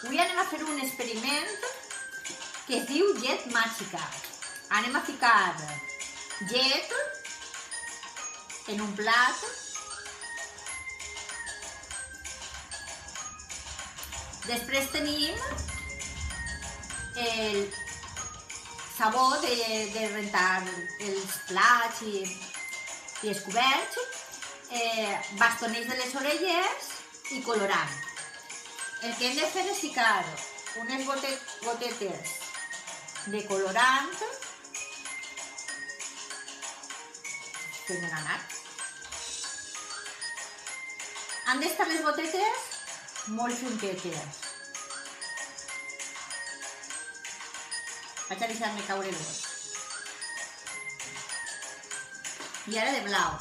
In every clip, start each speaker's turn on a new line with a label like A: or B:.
A: Avui anem a fer un experiment que es diu llet màgica. Anem a ficar llet en un plat. Després tenim el sabó de rentar els plats i els coberts, bastonets de les orelles i colorant. El que hem de fer és ficar unes gotetes de colorant. Que me n'ha anat. Han d'estar les gotetes molt juntetes. Vaig a deixar-me caure dos. I ara de blau.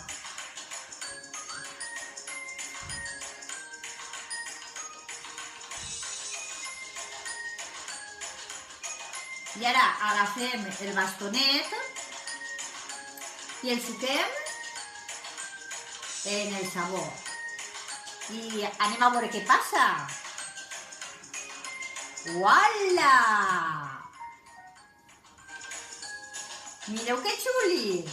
A: I ara agafem el bastonet i el fiquem en el sabó. I anem a veure què passa. Uala! Mireu que xuli!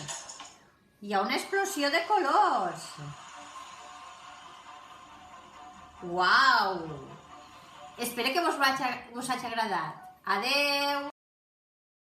A: Hi ha una explosió de colors. Uau! Espero que vos hagi agradat. Adeu!